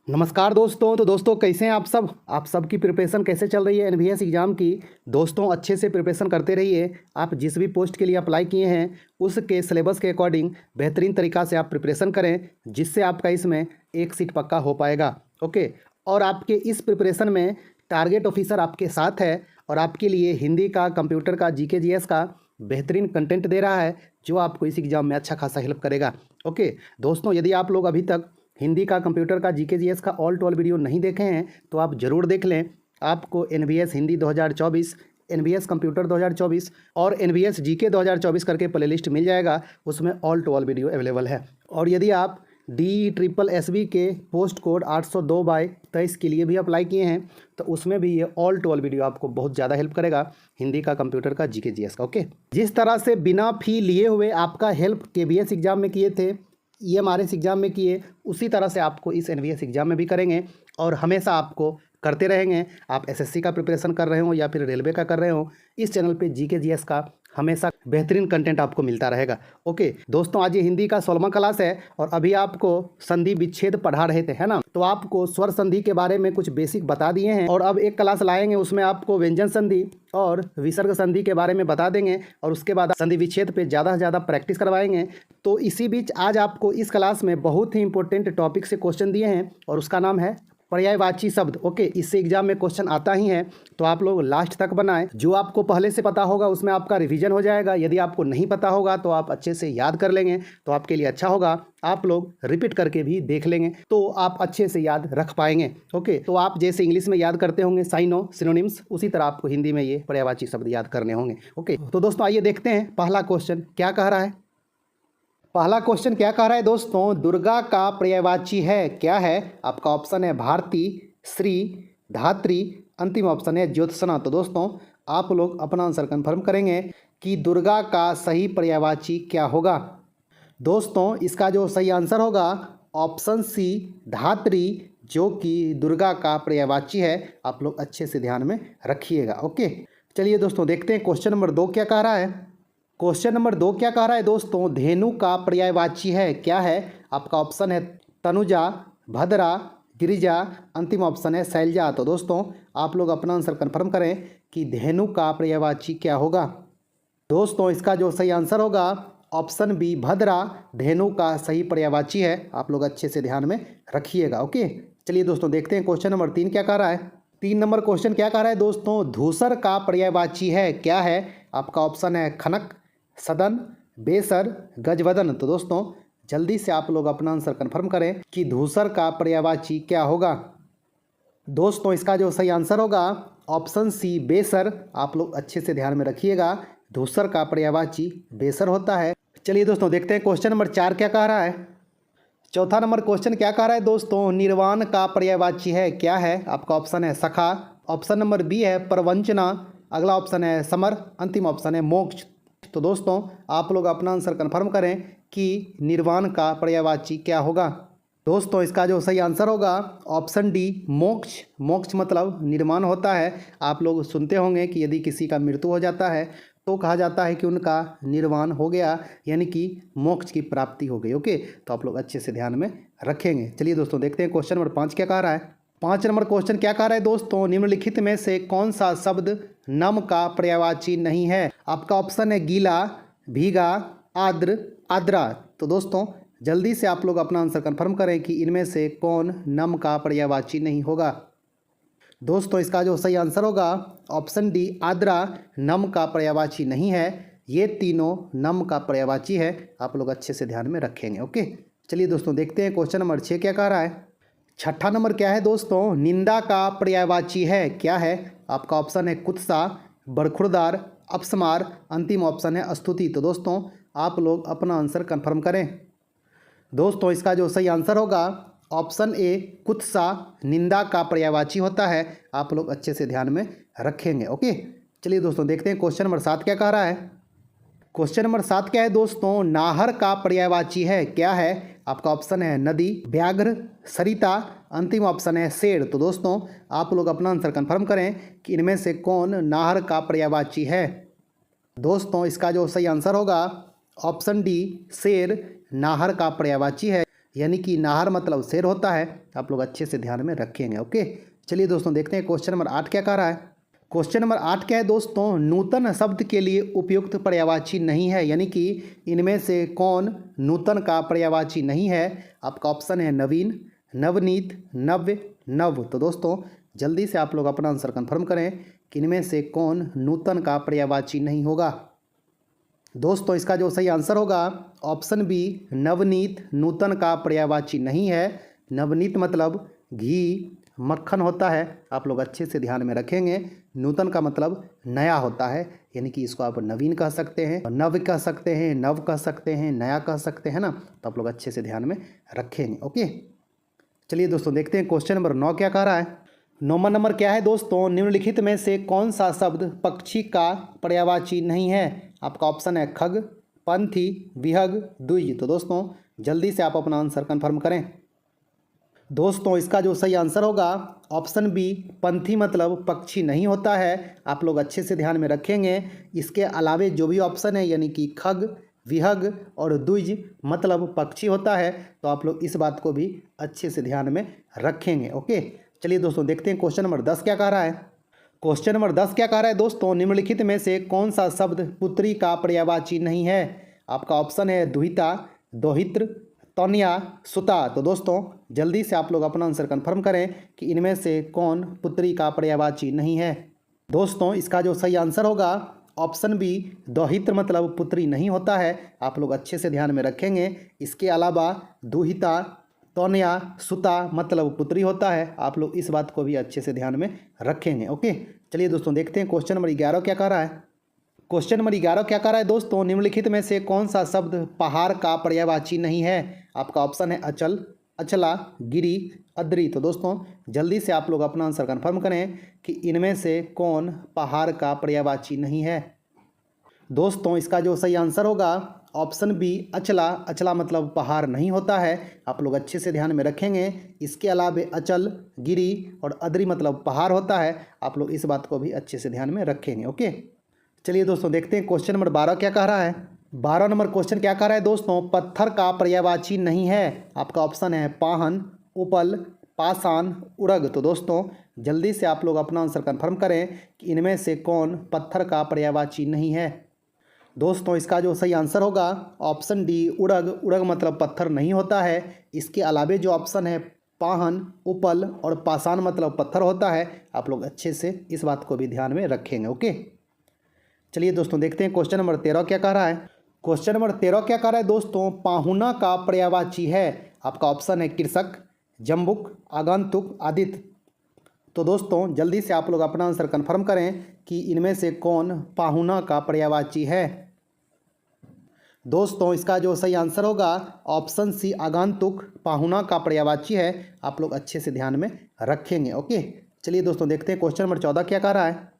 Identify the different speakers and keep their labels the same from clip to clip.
Speaker 1: नमस्कार दोस्तों। तो दोस्तों कैसे हैं आप सब की प्रिपरेशन कैसे चल रही है एनवीएस एग्ज़ाम की। दोस्तों अच्छे से प्रिपरेशन करते रहिए। आप जिस भी पोस्ट के लिए अप्लाई किए हैं उसके सिलेबस के अकॉर्डिंग बेहतरीन तरीक़ा से आप प्रिपरेशन करें, जिससे आपका इसमें एक सीट पक्का हो पाएगा। ओके। और आपके इस प्रिपरेशन में टारगेट ऑफिसर आपके साथ है और आपके लिए हिंदी का, कंप्यूटर का, जीके जीएस का बेहतरीन कंटेंट दे रहा है, जो आपको इस एग्ज़ाम में अच्छा खासा हेल्प करेगा। ओके दोस्तों, यदि आप लोग अभी तक हिंदी का, कंप्यूटर का, जीके जीएस का ऑल टू ऑल वीडियो नहीं देखे हैं तो आप ज़रूर देख लें। आपको एनवीएस हिंदी 2024, एनवीएस कंप्यूटर 2024 और एनवीएस जीके 2024 करके प्लेलिस्ट मिल जाएगा। उसमें all to all video available है। और यदि आप DSSB के पोस्ट कोड 802/23 के लिए भी अप्लाई किए हैं तो उसमें भी ये ऑल टू ऑल वीडियो आपको बहुत ज़्यादा हेल्प करेगा, हिंदी का, कंप्यूटर का, जीके जीएस का। ओके। जिस तरह से बिना फ़ी लिए हुए आपका हेल्प KBS एग्ज़ाम में किए थे, EMRS एग्ज़ाम में किए, उसी तरह से आपको इस एनवीएस एग्ज़ाम में भी करेंगे और हमेशा आपको करते रहेंगे। आप SSC का प्रिपरेशन कर रहे हो या फिर रेलवे का कर रहे हो, इस चैनल पे जीके जीएस का हमेशा बेहतरीन कंटेंट आपको मिलता रहेगा। ओके दोस्तों, आज ये हिंदी का 16वां क्लास है और अभी आपको संधि विच्छेद पढ़ा रहे थे, है ना। तो आपको स्वर संधि के बारे में कुछ बेसिक बता दिए हैं और अब एक क्लास लाएंगे, उसमें आपको व्यंजन संधि और विसर्ग संधि के बारे में बता देंगे और उसके बाद संधि विच्छेद पे ज़्यादा से ज़्यादा प्रैक्टिस करवाएंगे। तो इसी बीच आज आपको इस क्लास में बहुत ही इंपॉर्टेंट टॉपिक से क्वेश्चन दिए हैं और उसका नाम है पर्यायवाची शब्द। ओके, इससे एग्जाम में क्वेश्चन आता ही है, तो आप लोग लास्ट तक बनाएं। जो आपको पहले से पता होगा उसमें आपका रिवीजन हो जाएगा। यदि आपको नहीं पता होगा तो आप अच्छे से याद कर लेंगे, तो आपके लिए अच्छा होगा। आप लोग रिपीट करके भी देख लेंगे तो आप अच्छे से याद रख पाएंगे। ओके, तो आप जैसे इंग्लिश में याद करते होंगे साइनो, सिनोनिम्स, उसी तरह आपको हिंदी में ये पर्यायवाची शब्द याद करने होंगे। ओके, तो दोस्तों आइए देखते हैं पहला क्वेश्चन क्या कह रहा है। पहला क्वेश्चन क्या कह रहा है दोस्तों, दुर्गा का पर्यायवाची है क्या है। आपका ऑप्शन है भारती, श्री, धात्री, अंतिम ऑप्शन है ज्योत्सना। तो दोस्तों आप लोग अपना आंसर कंफर्म करेंगे कि दुर्गा का सही पर्यायवाची क्या होगा। दोस्तों इसका जो सही आंसर होगा ऑप्शन सी, धात्री, जो कि दुर्गा का पर्यायवाची है। आप लोग अच्छे से ध्यान में रखिएगा। ओके, चलिए दोस्तों देखते हैं क्वेश्चन नंबर 2 क्या कह रहा है। क्वेश्चन नंबर 2 क्या कह रहा है दोस्तों, धेनु का पर्यायवाची है क्या है। आपका ऑप्शन है तनुजा, भद्रा, गिरिजा, अंतिम ऑप्शन है शैलजा। तो दोस्तों आप लोग अपना आंसर कंफर्म करें कि धेनु का पर्यायवाची क्या होगा। दोस्तों इसका जो सही आंसर होगा ऑप्शन बी, भद्रा, धेनु का सही पर्यायवाची है। आप लोग अच्छे से ध्यान में रखिएगा। ओके, चलिए दोस्तों देखते हैं क्वेश्चन नंबर 3 क्या कह रहा है। 3 नंबर क्वेश्चन क्या कह रहा है दोस्तों, धूसर का पर्यायवाची है क्या है। आपका ऑप्शन है खनक, सदन, बेसर, गजवदन। तो दोस्तों जल्दी से आप लोग अपना आंसर कंफर्म करें कि धूसर का पर्यायवाची क्या होगा। दोस्तों इसका जो सही आंसर होगा ऑप्शन सी, बेसर। आप लोग अच्छे से ध्यान में रखिएगा, धूसर का पर्यायवाची बेसर होता है। चलिए दोस्तों देखते हैं क्वेश्चन नंबर 4 क्या कह रहा है। चौथा नंबर क्वेश्चन क्या कह रहा है दोस्तों, निर्वाण का पर्यायवाची है क्या है। आपका ऑप्शन है सखा, ऑप्शन नंबर बी है प्रवंचना, अगला ऑप्शन है समर, अंतिम ऑप्शन है मोक्ष। तो दोस्तों आप लोग अपना आंसर कंफर्म करें कि निर्वाण का पर्यायवाची क्या होगा। दोस्तों इसका जो सही आंसर होगा ऑप्शन डी, मोक्ष। मोक्ष मतलब निर्वाण होता है। आप लोग सुनते होंगे कि यदि किसी का मृत्यु हो जाता है तो कहा जाता है कि उनका निर्वाण हो गया, यानी कि मोक्ष की प्राप्ति हो गई। ओके, तो आप लोग अच्छे से ध्यान में रखेंगे। चलिए दोस्तों देखते हैं क्वेश्चन नंबर 5 क्या कह रहा है। 5 नंबर क्वेश्चन क्या कह रहा है दोस्तों, निम्नलिखित में से कौन सा शब्द नम का पर्यायवाची नहीं है। आपका ऑप्शन है गीला, भीगा, आर्द्र, आर्द्रा। तो दोस्तों जल्दी से आप लोग अपना आंसर कंफर्म करें कि इनमें से कौन नम का पर्यायवाची नहीं होगा। दोस्तों इसका जो सही आंसर होगा ऑप्शन डी, आर्द्रा नम का पर्यायवाची नहीं है। ये तीनों नम का पर्यायवाची है। आप लोग अच्छे से ध्यान में रखेंगे। ओके, चलिए दोस्तों देखते हैं क्वेश्चन नंबर 6 क्या कह रहा है। छठा नंबर क्या है दोस्तों, निंदा का पर्यायवाची है क्या है। आपका ऑप्शन है कुत्सा, बरखुरदार, अपस्मार, अंतिम ऑप्शन है स्तुति। तो दोस्तों आप लोग अपना आंसर कंफर्म करें। दोस्तों इसका जो सही आंसर होगा ऑप्शन ए, कुत्सा निंदा का पर्यायवाची होता है। आप लोग अच्छे से ध्यान में रखेंगे। ओके, चलिए दोस्तों देखते हैं क्वेश्चन नंबर 7 क्या कह रहा है। क्वेश्चन नंबर 7 क्या है दोस्तों, नाहर का पर्यायवाची है क्या है। आपका ऑप्शन है नदी, व्याघ्र, सरिता, अंतिम ऑप्शन है शेर। तो दोस्तों आप लोग अपना आंसर कंफर्म करें कि इनमें से कौन नाहर का पर्यायवाची है। दोस्तों इसका जो सही आंसर होगा ऑप्शन डी, शेर नाहर का पर्यायवाची है। यानी कि नाहर मतलब शेर होता है। आप लोग अच्छे से ध्यान में रखेंगे। ओके, चलिए दोस्तों देखते हैं क्वेश्चन नंबर 8 क्या कह रहा है। क्वेश्चन नंबर 8 क्या है दोस्तों, नूतन शब्द के लिए उपयुक्त पर्यायवाची नहीं है, यानी कि इनमें से कौन नूतन का पर्यायवाची नहीं है। आपका ऑप्शन है नवीन, नवनीत, नव्य, नव। तो दोस्तों जल्दी से आप लोग अपना आंसर कंफर्म करें कि इनमें से कौन नूतन का पर्यायवाची नहीं होगा। दोस्तों इसका जो सही आंसर होगा ऑप्शन बी, नवनीत नूतन का पर्यायवाची नहीं है। नवनीत मतलब घी, मक्खन होता है। आप लोग अच्छे से ध्यान में रखेंगे। नूतन का मतलब नया होता है, यानी कि इसको आप नवीन कह सकते हैं, नव कह सकते हैं, नव कह सकते हैं, नया कह सकते हैं ना। तो आप लोग अच्छे से ध्यान में रखेंगे। ओके, चलिए दोस्तों देखते हैं क्वेश्चन नंबर 9 क्या कह रहा है। 9वां नंबर क्या है दोस्तों, निम्नलिखित में से कौन सा शब्द पक्षी का पर्यायवाची नहीं है। आपका ऑप्शन है खग, पंथी, विहग, द्विज। तो दोस्तों जल्दी से आप अपना आंसर कंफर्म करें। दोस्तों इसका जो सही आंसर होगा ऑप्शन बी, पंथी मतलब पक्षी नहीं होता है। आप लोग अच्छे से ध्यान में रखेंगे। इसके अलावे जो भी ऑप्शन है यानी कि खग, विहग और द्विज मतलब पक्षी होता है। तो आप लोग इस बात को भी अच्छे से ध्यान में रखेंगे। ओके, चलिए दोस्तों देखते हैं क्वेश्चन नंबर 10 क्या कह रहा है। क्वेश्चन नंबर 10 क्या कह रहा है दोस्तों, निम्नलिखित में से कौन सा शब्द पुत्री का पर्यायवाची नहीं है। आपका ऑप्शन है दुहिता, दोहित्र, तनया, सुता। तो दोस्तों जल्दी से आप लोग अपना आंसर कंफर्म करें कि इनमें से कौन पुत्री का पर्यायवाची नहीं है। दोस्तों इसका जो सही आंसर होगा ऑप्शन बी, दोहित्र मतलब पुत्री नहीं होता है। आप लोग अच्छे से ध्यान में रखेंगे। इसके अलावा दुहिता, तनया, सुता मतलब पुत्री होता है। आप लोग इस बात को भी अच्छे से ध्यान में रखेंगे। ओके, चलिए दोस्तों देखते हैं क्वेश्चन नंबर 11 क्या कह रहा है। क्वेश्चन नंबर 11 क्या कह रहा है दोस्तों, निम्नलिखित में से कौन सा शब्द पहाड़ का पर्यायवाची नहीं है। आपका ऑप्शन है अचल, अचला, गिरी, अद्री। तो दोस्तों जल्दी से आप लोग अपना आंसर कंफर्म करें कि इनमें से कौन पहाड़ का पर्यायवाची नहीं है। दोस्तों इसका जो सही आंसर होगा ऑप्शन बी, अचला। अचला मतलब पहाड़ नहीं होता है। आप लोग अच्छे से ध्यान में रखेंगे। इसके अलावा अचल, गिरी और अद्री मतलब पहाड़ होता है। आप लोग इस बात को भी अच्छे से ध्यान में रखेंगे। ओके, चलिए दोस्तों देखते हैं क्वेश्चन नंबर 12 क्या कह रहा है। 12 नंबर क्वेश्चन क्या कह रहा है दोस्तों, पत्थर का पर्यायवाची नहीं है। आपका ऑप्शन है पाहन, उपल, पाषाण, उड़ग। तो दोस्तों जल्दी से आप लोग अपना आंसर कंफर्म करें कि इनमें से कौन पत्थर का पर्यायवाची नहीं है। दोस्तों इसका जो सही आंसर होगा ऑप्शन डी, उड़ग। उड़ग मतलब पत्थर नहीं होता है। इसके अलावे जो ऑप्शन है पाहन, उपल और पाषाण मतलब पत्थर होता है। आप लोग अच्छे से इस बात को भी ध्यान में रखेंगे। ओके, चलिए दोस्तों देखते हैं क्वेश्चन नंबर 13 क्या कह रहा है। क्वेश्चन नंबर 13 क्या कह रहा है दोस्तों, पाहुना का पर्यायवाची है। आपका ऑप्शन है कृषक, जम्बुक, आगंतुक, आदित्य। तो दोस्तों जल्दी से आप लोग अपना आंसर कंफर्म करें कि इनमें से कौन पाहुना का पर्यायवाची है। दोस्तों इसका जो सही आंसर होगा ऑप्शन सी, आगंतुक पाहुना का पर्यायवाची है। आप लोग अच्छे से ध्यान में रखेंगे। ओके, चलिए दोस्तों देखते हैं क्वेश्चन नंबर 14 क्या कह रहा है।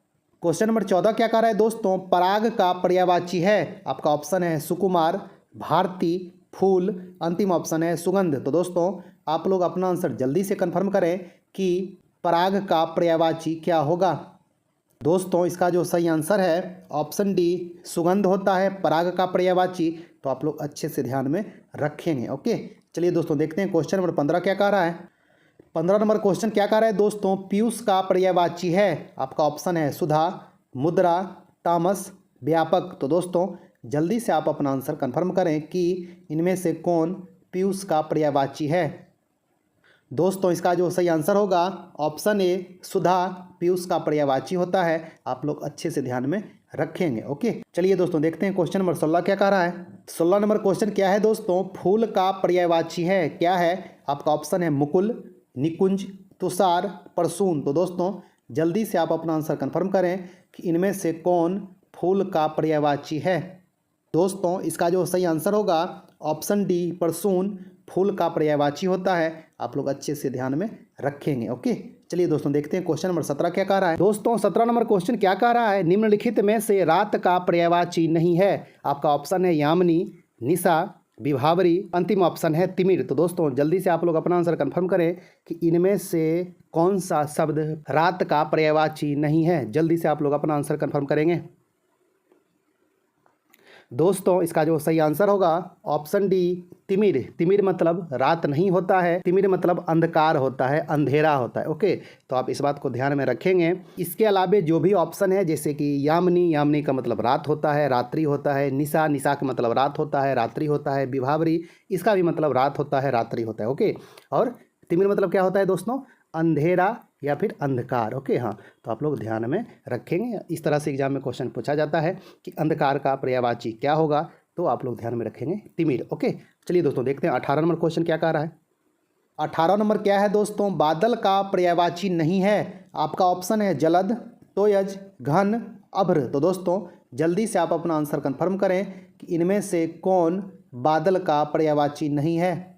Speaker 1: क्वेश्चन नंबर 14 क्या कह रहा है दोस्तों, पराग का पर्यायवाची है। आपका ऑप्शन है सुकुमार, भारती, फूल, अंतिम ऑप्शन है सुगंध। तो दोस्तों आप लोग अपना आंसर जल्दी से कंफर्म करें कि पराग का पर्यायवाची क्या होगा। दोस्तों इसका जो सही आंसर है ऑप्शन डी, सुगंध होता है पराग का पर्यायवाची। तो आप लोग अच्छे से ध्यान में रखेंगे। ओके, चलिए दोस्तों देखते हैं क्वेश्चन नंबर 15 क्या कह रहा है। 15 नंबर क्वेश्चन क्या कह रहा है दोस्तों, पीयूष का पर्यायवाची है। आपका ऑप्शन है सुधा, मुद्रा, तामस, व्यापक। तो दोस्तों जल्दी से आप अपना आंसर कंफर्म करें कि इनमें से कौन पीयूष का पर्यायवाची है। दोस्तों इसका जो सही आंसर होगा ऑप्शन ए, सुधा पीयूष का पर्यायवाची होता है। आप लोग अच्छे से ध्यान में रखेंगे। ओके, चलिए दोस्तों देखते हैं क्वेश्चन नंबर 16 क्या कह रहा है। 16 नंबर क्वेश्चन क्या है दोस्तों, फूल का पर्यायवाची है क्या है। आपका ऑप्शन है मुकुल, निकुंज, तुषार, परसून। तो दोस्तों जल्दी से आप अपना आंसर कंफर्म करें कि इनमें से कौन फूल का पर्यायवाची है। दोस्तों इसका जो सही आंसर होगा ऑप्शन डी, परसून फूल का पर्यायवाची होता है। आप लोग अच्छे से ध्यान में रखेंगे। ओके, चलिए दोस्तों देखते हैं क्वेश्चन नंबर 17 क्या कह रहा है। दोस्तों 17 नंबर क्वेश्चन क्या कह रहा है, निम्नलिखित में से रात का पर्यायवाची नहीं है। आपका ऑप्शन है यामिनी, निशा, विभावरी, अंतिम ऑप्शन है तिमिर। तो दोस्तों जल्दी से आप लोग अपना आंसर कंफर्म करें कि इनमें से कौन सा शब्द रात का पर्यायवाची नहीं है। जल्दी से आप लोग अपना आंसर कंफर्म करेंगे। दोस्तों इसका जो सही आंसर होगा ऑप्शन डी तिमिर। तिमिर मतलब रात नहीं होता है, तिमिर मतलब अंधकार होता है, अंधेरा होता है। ओके, तो आप इस बात को ध्यान में रखेंगे। इसके अलावा जो भी ऑप्शन है जैसे कि यामिनी, यामिनी का मतलब रात होता है, रात्रि होता है। निशा, निशा का मतलब रात होता है, रात्रि होता है। विभावरी, इसका भी मतलब रात होता है, रात्रि होता है। ओके, और तिमिर मतलब क्या होता है दोस्तों? अंधेरा या फिर अंधकार। ओके, हाँ, तो आप लोग ध्यान में रखेंगे। इस तरह से एग्जाम में क्वेश्चन पूछा जाता है कि अंधकार का पर्यायवाची क्या होगा, तो आप लोग ध्यान में रखेंगे तिमिर। ओके, चलिए दोस्तों देखते हैं 18 नंबर क्वेश्चन क्या कह रहा है। 18 नंबर क्या है दोस्तों? बादल का पर्यायवाची नहीं है। आपका ऑप्शन है जलद, तोयज, घन, अभ्र। तो दोस्तों जल्दी से आप अपना आंसर कंफर्म करें कि इनमें से कौन बादल का पर्यायवाची नहीं है।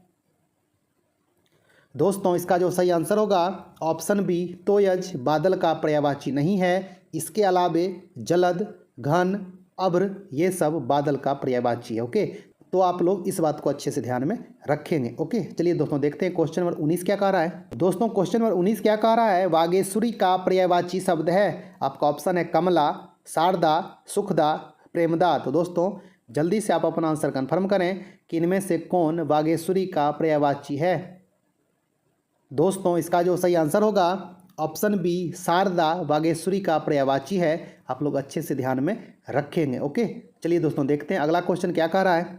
Speaker 1: दोस्तों इसका जो सही आंसर होगा ऑप्शन बी तोयज बादल का पर्यायवाची नहीं है। इसके अलावे जलद, घन, अभ्र ये सब बादल का पर्यायवाची है। ओके, तो आप लोग इस बात को अच्छे से ध्यान में रखेंगे। ओके, चलिए दोस्तों देखते हैं क्वेश्चन नंबर 19 क्या कह रहा है। दोस्तों क्वेश्चन नंबर 19 क्या कह रहा है? वागेश्वरी का पर्यायवाची शब्द है। आपका ऑप्शन है कमला, शारदा, सुखदा, प्रेमदा। तो दोस्तों जल्दी से आप अपना आंसर कन्फर्म करें कि इनमें से कौन वागेश्वरी का पर्यायवाची है। दोस्तों इसका जो सही आंसर होगा ऑप्शन बी शारदा वागेश्वरी का पर्यायवाची है। आप लोग अच्छे से ध्यान में रखेंगे। ओके, चलिए दोस्तों देखते हैं अगला क्वेश्चन क्या कह रहा है।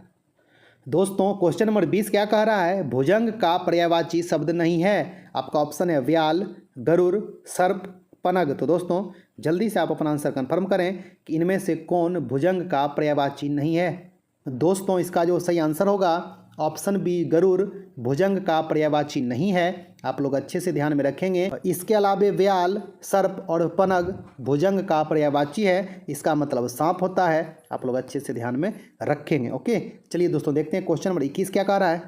Speaker 1: दोस्तों क्वेश्चन नंबर 20 क्या कह रहा है? भुजंग का पर्यायवाची शब्द नहीं है। आपका ऑप्शन है व्याल, गरुड़, सर्प, पनग। तो दोस्तों जल्दी से आप अपना आंसर कन्फर्म करें कि इनमें से कौन भुजंग का पर्यायवाची नहीं है। दोस्तों इसका जो सही आंसर होगा ऑप्शन बी गरुड़ भुजंग का पर्यायवाची नहीं है। आप लोग अच्छे से ध्यान में रखेंगे। इसके अलावे व्याल, सर्प और पनग भुजंग का पर्यायवाची है। इसका मतलब सांप होता है। आप लोग अच्छे से ध्यान में रखेंगे। ओके, चलिए दोस्तों देखते हैं क्वेश्चन नंबर 21 क्या कह रहा है।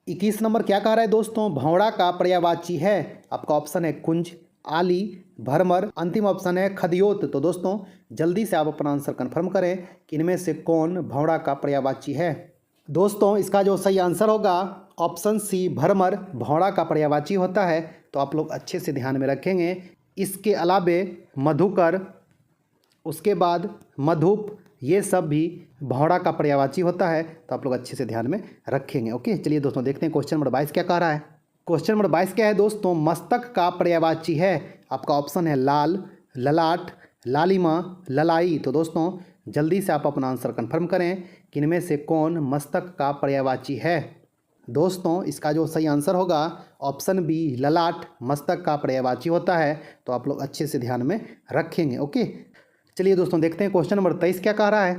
Speaker 1: 21 नंबर क्या कह रहा है दोस्तों? भौड़ा का पर्यायवाची है। आपका ऑप्शन है कुंज, आली, भरमर। अंतिम ऑप्शन है खदियोत। तो दोस्तों जल्दी से आप अपना आंसर कन्फर्म करें कि इनमें से कौन भौड़ा का पर्यायवाची है। दोस्तों इसका जो सही आंसर होगा ऑप्शन सी भरमर भौड़ा का पर्यायवाची होता है। तो आप लोग अच्छे से ध्यान में रखेंगे। इसके अलावे मधुकर, उसके बाद मधुप ये सब भी भौड़ा का पर्यायवाची होता है। तो आप लोग अच्छे से ध्यान में रखेंगे। ओके, चलिए दोस्तों देखते हैं क्वेश्चन नंबर 22 क्या कह रहा है। क्वेश्चन नंबर 22 क्या है दोस्तों? मस्तक का पर्यायवाची है। आपका ऑप्शन है लाल, ललाट, लालिमा, ललाई। तो दोस्तों जल्दी से आप अपना आंसर कन्फर्म करें कि इनमें से कौन मस्तक का पर्यायवाची है। दोस्तों इसका जो सही आंसर होगा ऑप्शन बी ललाट मस्तक का पर्यायवाची होता है। तो आप लोग अच्छे से ध्यान में रखेंगे। ओके, चलिए दोस्तों देखते हैं क्वेश्चन नंबर 23 क्या कह रहा है।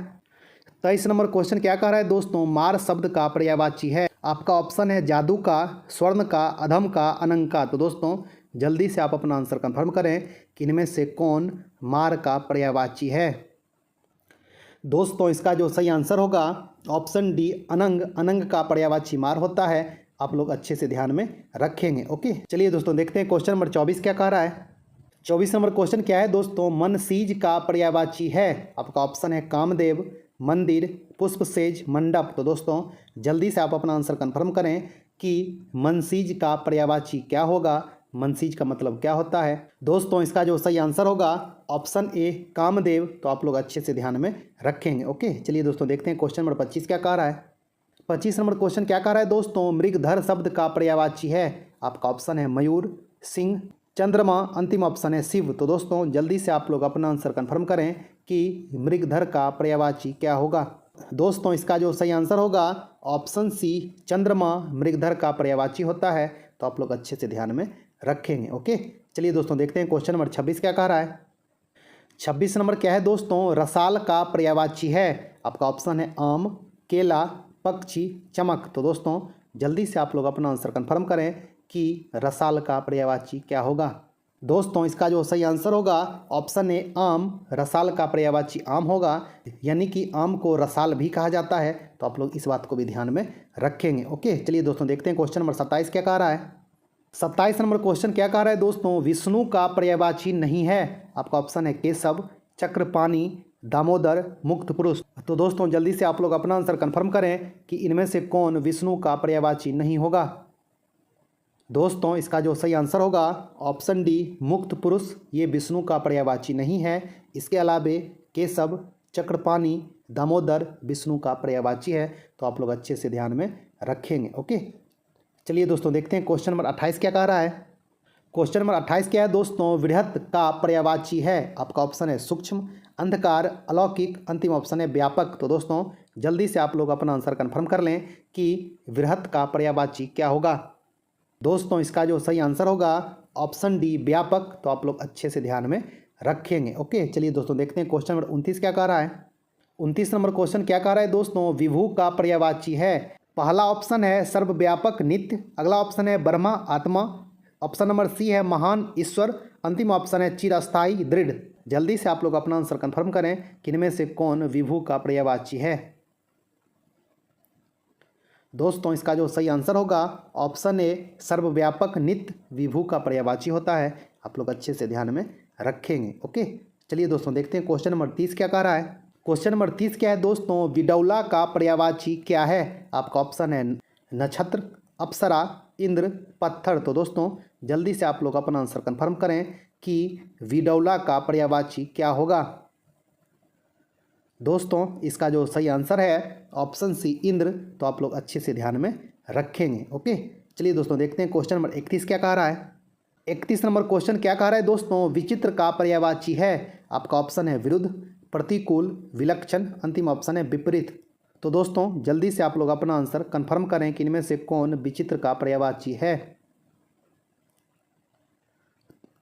Speaker 1: 23 नंबर क्वेश्चन क्या कह रहा है दोस्तों? मार शब्द का पर्यायवाची है। आपका ऑप्शन है जादू का, स्वर्ण का, अधम का, अनंग का। तो दोस्तों जल्दी से आप अपना आंसर कंफर्म करें कि इनमें से कौन मार का पर्यायवाची है। दोस्तों इसका जो सही आंसर होगा ऑप्शन डी अनंग। अनंग का पर्यायवाची मार होता है। आप लोग अच्छे से ध्यान में रखेंगे। ओके, चलिए दोस्तों देखते हैं क्वेश्चन नंबर 24 क्या कह रहा है। 24 नंबर क्वेश्चन क्या है दोस्तों? मनसीज का पर्यायवाची है। आपका ऑप्शन है कामदेव, मंदिर, पुष्पसेज, मंडप। तो दोस्तों जल्दी से आप अपना आंसर कंफर्म करें कि मनसीज का पर्यायवाची क्या होगा। मनसीज का मतलब क्या होता है। दोस्तों इसका जो सही आंसर होगा ऑप्शन ए कामदेव। तो आप लोग अच्छे से ध्यान में रखेंगे। ओके, चलिए दोस्तों देखते हैं क्वेश्चन नंबर 25 क्या कह रहा है। 25 नंबर क्वेश्चन क्या कह रहा है दोस्तों? मृगधर शब्द का पर्यायवाची है। आपका ऑप्शन है मयूर, सिंह, चंद्रमा। अंतिम ऑप्शन है शिव। तो दोस्तों जल्दी से आप लोग अपना आंसर कंफर्म करें कि मृगधर का पर्यायवाची क्या होगा। दोस्तों इसका जो सही आंसर होगा ऑप्शन सी चंद्रमा मृगधर का पर्यायवाची होता है। तो आप लोग अच्छे से ध्यान में रखेंगे। ओके, चलिए दोस्तों देखते हैं क्वेश्चन नंबर 26 क्या कह रहा है। 26 नंबर क्या है दोस्तों? रसाल का पर्यायवाची है। आपका ऑप्शन है आम, केला, पक्षी, चमक। तो दोस्तों जल्दी से आप लोग अपना आंसर कंफर्म करें कि रसाल का पर्यायवाची क्या होगा। दोस्तों इसका जो सही आंसर होगा ऑप्शन ए आम। रसाल का पर्यायवाची आम होगा, यानी कि आम को रसाल भी कहा जाता है। तो आप लोग इस बात को भी ध्यान में रखेंगे। ओके, चलिए दोस्तों देखते हैं क्वेश्चन नंबर 27 क्या कह रहा है। 27 नंबर क्वेश्चन क्या कह रहा है दोस्तों? विष्णु का पर्यायवाची नहीं है। आपका ऑप्शन है केशव, चक्रपाणी, दामोदर, मुक्त पुरुष। तो दोस्तों जल्दी से आप लोग अपना आंसर कंफर्म करें कि इनमें से कौन विष्णु का पर्यायवाची नहीं होगा। दोस्तों इसका जो सही आंसर होगा ऑप्शन डी मुक्त पुरुष ये विष्णु का पर्यायवाची नहीं है। इसके अलावे केशव, चक्रपाणी, दामोदर विष्णु का पर्यायवाची है, तो आप लोग अच्छे से ध्यान में रखेंगे। ओके, चलिए दोस्तों देखते हैं क्वेश्चन नंबर 28 क्या कह रहा है। क्वेश्चन नंबर 28 क्या है दोस्तों, वृहत का पर्यायवाची है। आपका ऑप्शन है सूक्ष्म, अंधकार, अलौकिक, अंतिम ऑप्शन है व्यापक। तो दोस्तों जल्दी से आप लोग अपना आंसर कन्फर्म कर लें कि वृहत का पर्यायवाची क्या होगा। दोस्तों इसका जो सही आंसर होगा ऑप्शन डी व्यापक। तो आप लोग अच्छे से ध्यान में रखेंगे। ओके, चलिए दोस्तों देखते हैं क्वेश्चन नंबर 29 क्या कह रहा है। 29 नंबर क्वेश्चन क्या कह रहा है दोस्तों, विभु का पर्यायवाची है। पहला ऑप्शन है सर्वव्यापक नित्य, अगला ऑप्शन है ब्रह्मा आत्मा, ऑप्शन नंबर सी है महान ईश्वर, अंतिम ऑप्शन है चिरस्थायी दृढ़। जल्दी से आप लोग अपना आंसर कंफर्म करें कि इनमें से कौन विभु का पर्यायवाची है। दोस्तों इसका जो सही आंसर होगा ऑप्शन ए सर्वव्यापक नित्य विभु का पर्यायवाची होता है। आप लोग अच्छे से ध्यान में रखेंगे। ओके, चलिए दोस्तों देखते हैं क्वेश्चन नंबर 30 क्या कह रहा है। क्वेश्चन नंबर 30 क्या है दोस्तों, विडौला का पर्यायवाची क्या है। आपका ऑप्शन है नक्षत्र, अप्सरा, इंद्र, पत्थर। तो दोस्तों जल्दी से आप लोग अपना आंसर कंफर्म करें कि विडौला का पर्यायवाची क्या होगा। दोस्तों इसका जो सही आंसर है ऑप्शन सी इंद्र। तो आप लोग अच्छे से ध्यान में रखेंगे। ओके, चलिए दोस्तों देखते हैं क्वेश्चन नंबर 31 क्या कह रहा है। 31 नंबर क्वेश्चन क्या कह रहा है दोस्तों, विचित्र का पर्यायवाची है। आपका ऑप्शन है विरुद्ध, प्रतिकूल, विलक्षण, अंतिम ऑप्शन है विपरीत। तो दोस्तों जल्दी से आप लोग अपना आंसर कंफर्म करें कि इनमें से कौन विचित्र का पर्यायवाची है।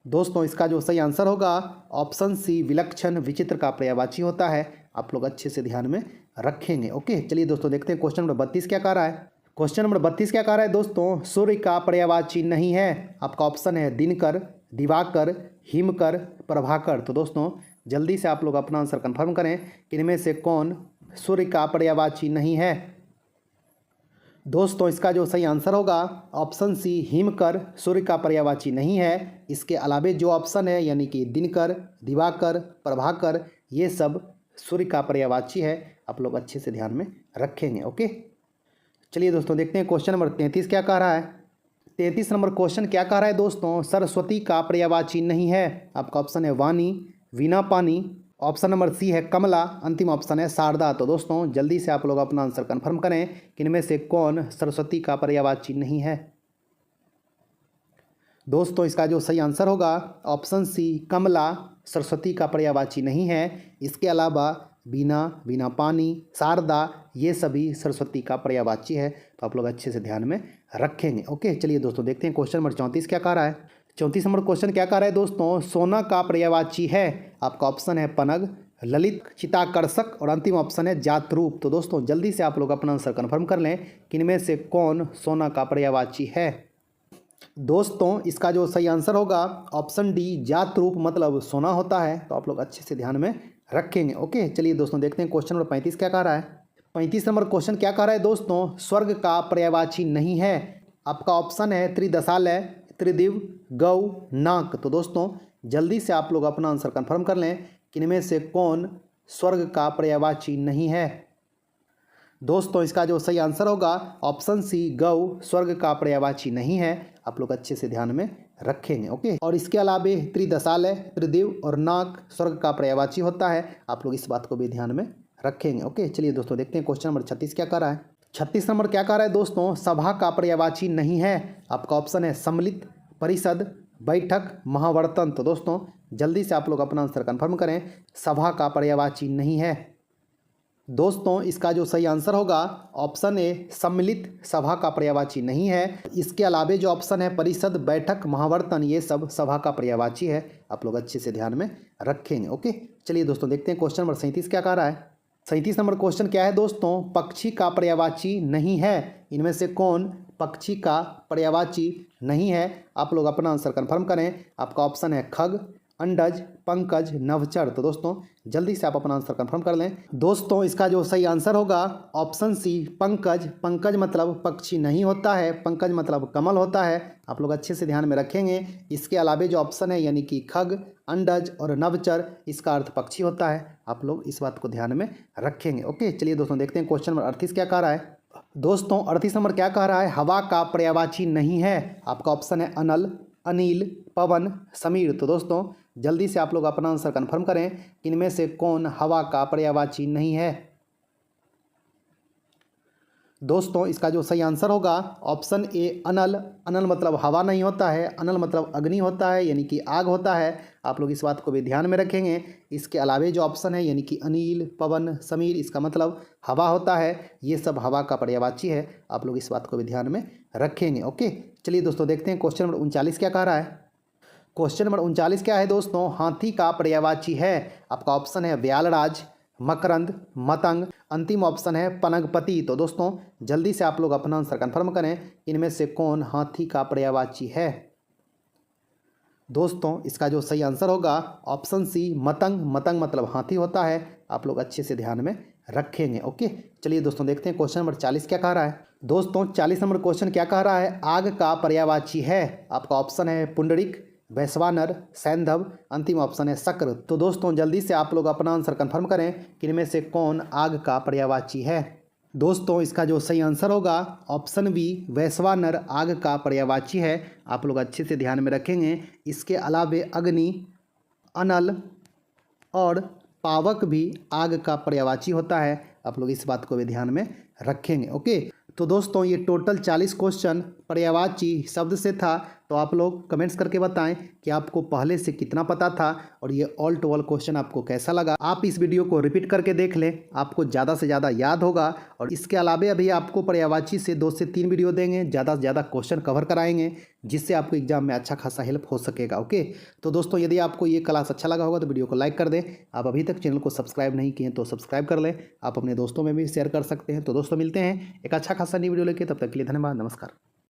Speaker 1: दोस्तों इसका जो सही आंसर होगा ऑप्शन सी विलक्षण विचित्र का पर्यायवाची होता है। आप लोग अच्छे से ध्यान में रखेंगे। ओके, चलिए दोस्तों देखते हैं क्वेश्चन नंबर 32 क्या कह रहा है। क्वेश्चन नंबर 32 क्या कह रहा है दोस्तों, सूर्य का पर्यायवाची नहीं है। आपका ऑप्शन है दिनकर, दिवाकर, हिमकर, प्रभाकर। तो दोस्तों जल्दी से आप लोग अपना आंसर कंफर्म करें कि इनमें से कौन सूर्य का पर्यायवाची नहीं है। दोस्तों इसका जो सही आंसर होगा ऑप्शन सी हिमकर सूर्य का पर्यायवाची नहीं है। इसके अलावे जो ऑप्शन है यानी कि दिनकर, दिवाकर, प्रभाकर, ये सब सूर्य का पर्यायवाची है। आप लोग अच्छे से ध्यान में रखेंगे। ओके, चलिए दोस्तों देखते हैं क्वेश्चन नंबर 33 क्या कह रहा है। 33 नंबर क्वेश्चन क्या कह रहा है दोस्तों, सरस्वती का पर्यायवाची नहीं है। आपका ऑप्शन है वाणी, वीणा पानी, ऑप्शन नंबर सी है कमला, अंतिम ऑप्शन है शारदा। तो दोस्तों जल्दी से आप लोग अपना आंसर कंफर्म करें कि इनमें से कौन सरस्वती का पर्यायवाची नहीं है। दोस्तों इसका जो सही आंसर होगा ऑप्शन सी कमला सरस्वती का पर्यायवाची नहीं है। इसके अलावा वीणा, वीणा पानी, शारदा, ये सभी सरस्वती का पर्यायवाची है। तो आप लोग अच्छे से ध्यान में रखेंगे। ओके, चलिए दोस्तों देखते हैं क्वेश्चन नंबर 34 क्या कह रहा है। 34 नंबर क्वेश्चन क्या कह रहा है दोस्तों, सोना का पर्यायवाची है। आपका ऑप्शन है पनग, ललित, चिताकर्षक और अंतिम ऑप्शन है जातरूप। तो दोस्तों जल्दी से आप लोग अपना आंसर कंफर्म कर लें कि इनमें से कौन सोना का पर्यायवाची है। दोस्तों इसका जो सही आंसर होगा ऑप्शन डी जातरूप मतलब सोना होता है। तो आप लोग अच्छे से ध्यान में रखेंगे। ओके, चलिए दोस्तों देखते हैं क्वेश्चन नंबर 35 क्या कह रहा है। 35 नंबर क्वेश्चन क्या कह रहा है दोस्तों, स्वर्ग का पर्यायवाची नहीं है। आपका ऑप्शन है त्रिदशालय, त्रिदिव, गौ, नाक। तो दोस्तों जल्दी से आप लोग अपना आंसर कंफर्म कर लें कि इनमें से कौन स्वर्ग का पर्यायवाची नहीं है। दोस्तों इसका जो सही आंसर होगा ऑप्शन सी गौ स्वर्ग का पर्यायवाची नहीं है। आप लोग अच्छे से ध्यान में रखेंगे। ओके, और इसके अलावे त्रिदशालय, त्रिदिव और नाक स्वर्ग का पर्यायवाची होता है। आप लोग इस बात को भी ध्यान में रखेंगे। ओके, चलिए दोस्तों देखते हैं क्वेश्चन नंबर 36 क्या कह रहा है। 36 नंबर क्या कह रहा है दोस्तों, सभा का पर्यायवाची नहीं है। आपका ऑप्शन है सम्मिलित, परिषद, बैठक, महावर्तन। तो दोस्तों जल्दी से आप लोग अपना आंसर कंफर्म करें, सभा का पर्यायवाची नहीं है। दोस्तों इसका जो सही आंसर होगा ऑप्शन ए सम्मिलित सभा का पर्यायवाची नहीं है। इसके अलावे जो ऑप्शन है परिषद, बैठक, महावर्तन, ये सब सभा का पर्यायवाची है। आप लोग अच्छे से ध्यान में रखेंगे। ओके, चलिए दोस्तों देखते हैं क्वेश्चन नंबर 37 क्या कह रहा है। 37 नंबर क्वेश्चन क्या है दोस्तों, पक्षी का पर्यायवाची नहीं है। इनमें से कौन पक्षी का पर्यायवाची नहीं है। आप लोग अपना आंसर कंफर्म करें। आपका ऑप्शन है खग, अंडज, पंकज, नभचर। तो दोस्तों जल्दी से आप अपना आंसर कंफर्म कर लें। दोस्तों इसका जो सही आंसर होगा ऑप्शन सी पंकज। पंकज मतलब पक्षी नहीं होता है, पंकज मतलब कमल होता है। आप लोग अच्छे से ध्यान में रखेंगे। इसके अलावे जो ऑप्शन है यानी कि खग, अंडज और नभचर, इसका अर्थ पक्षी होता है। आप लोग इस बात को ध्यान में रखेंगे। ओके, चलिए दोस्तों देखते हैं क्वेश्चन नंबर 38 क्या कह रहा है। दोस्तों 38 नंबर क्या कह रहा है, हवा का पर्यायवाची नहीं है। आपका ऑप्शन है अनल, अनिल, पवन, समीर। तो दोस्तों जल्दी से आप लोग अपना आंसर कंफर्म करें कि इनमें से कौन हवा का पर्यायवाची नहीं है। दोस्तों इसका जो सही आंसर होगा ऑप्शन ए अनल। अनल मतलब हवा नहीं होता है, अनल मतलब अग्नि होता है, यानी कि आग होता है। आप लोग इस बात को भी ध्यान में रखेंगे। इसके अलावे जो ऑप्शन है यानी कि अनिल, पवन, समीर, इसका मतलब हवा होता है। ये सब हवा का पर्यायवाची है। आप लोग इस बात को भी ध्यान में रखेंगे। ओके, चलिए दोस्तों देखते हैं क्वेश्चन नंबर 39 क्या कह रहा है। क्वेश्चन नंबर 39 क्या है दोस्तों, हाथी का पर्यायवाची है। आपका ऑप्शन है व्यालराज, मकरंद, मतंग, अंतिम ऑप्शन है पनगपति। तो दोस्तों जल्दी से आप लोग अपना आंसर कंफर्म करें, इनमें से कौन हाथी का पर्यायवाची है। दोस्तों इसका जो सही आंसर होगा ऑप्शन सी मतंग। मतंग मतलब हाथी होता है। आप लोग अच्छे से ध्यान में रखेंगे। ओके, चलिए दोस्तों देखते हैं क्वेश्चन नंबर 40 क्या कह रहा है। दोस्तों 40 नंबर क्वेश्चन क्या कह रहा है, आग का पर्यायवाची है। आपका ऑप्शन है पुंडरिक, वैश्वानर, सैंधव, अंतिम ऑप्शन है शक्र। तो दोस्तों जल्दी से आप लोग अपना आंसर कंफर्म करें कि इनमें से कौन आग का पर्यायवाची है। दोस्तों इसका जो सही आंसर होगा ऑप्शन बी वैश्वानर आग का पर्यायवाची है। आप लोग अच्छे से ध्यान में रखेंगे। इसके अलावे अग्नि, अनल और पावक भी आग का पर्यायवाची होता है। आप लोग इस बात को भी ध्यान में रखेंगे। ओके, तो दोस्तों ये टोटल 40 क्वेश्चन पर्यायवाची शब्द से था। तो आप लोग कमेंट्स करके बताएं कि आपको पहले से कितना पता था और ये ऑल टू ऑल क्वेश्चन आपको कैसा लगा। आप इस वीडियो को रिपीट करके देख लें, आपको ज़्यादा से ज़्यादा याद होगा। और इसके अलावे अभी आपको पर्यायवाची से 2 से 3 वीडियो देंगे, ज़्यादा से ज़्यादा क्वेश्चन कवर कराएंगे, जिससे आपको एग्जाम में अच्छा खासा हेल्प हो सकेगा। ओके, तो दोस्तों यदि आपको ये क्लास अच्छा लगा होगा तो वीडियो को लाइक कर दें। आप अभी तक चैनल को सब्सक्राइब नहीं किए तो सब्सक्राइब कर लें। आप अपने दोस्तों में भी शेयर कर सकते हैं। तो दोस्तों मिलते हैं एक अच्छा खासा नई वीडियो लेके, तब तक के लिए धन्यवाद, नमस्कार।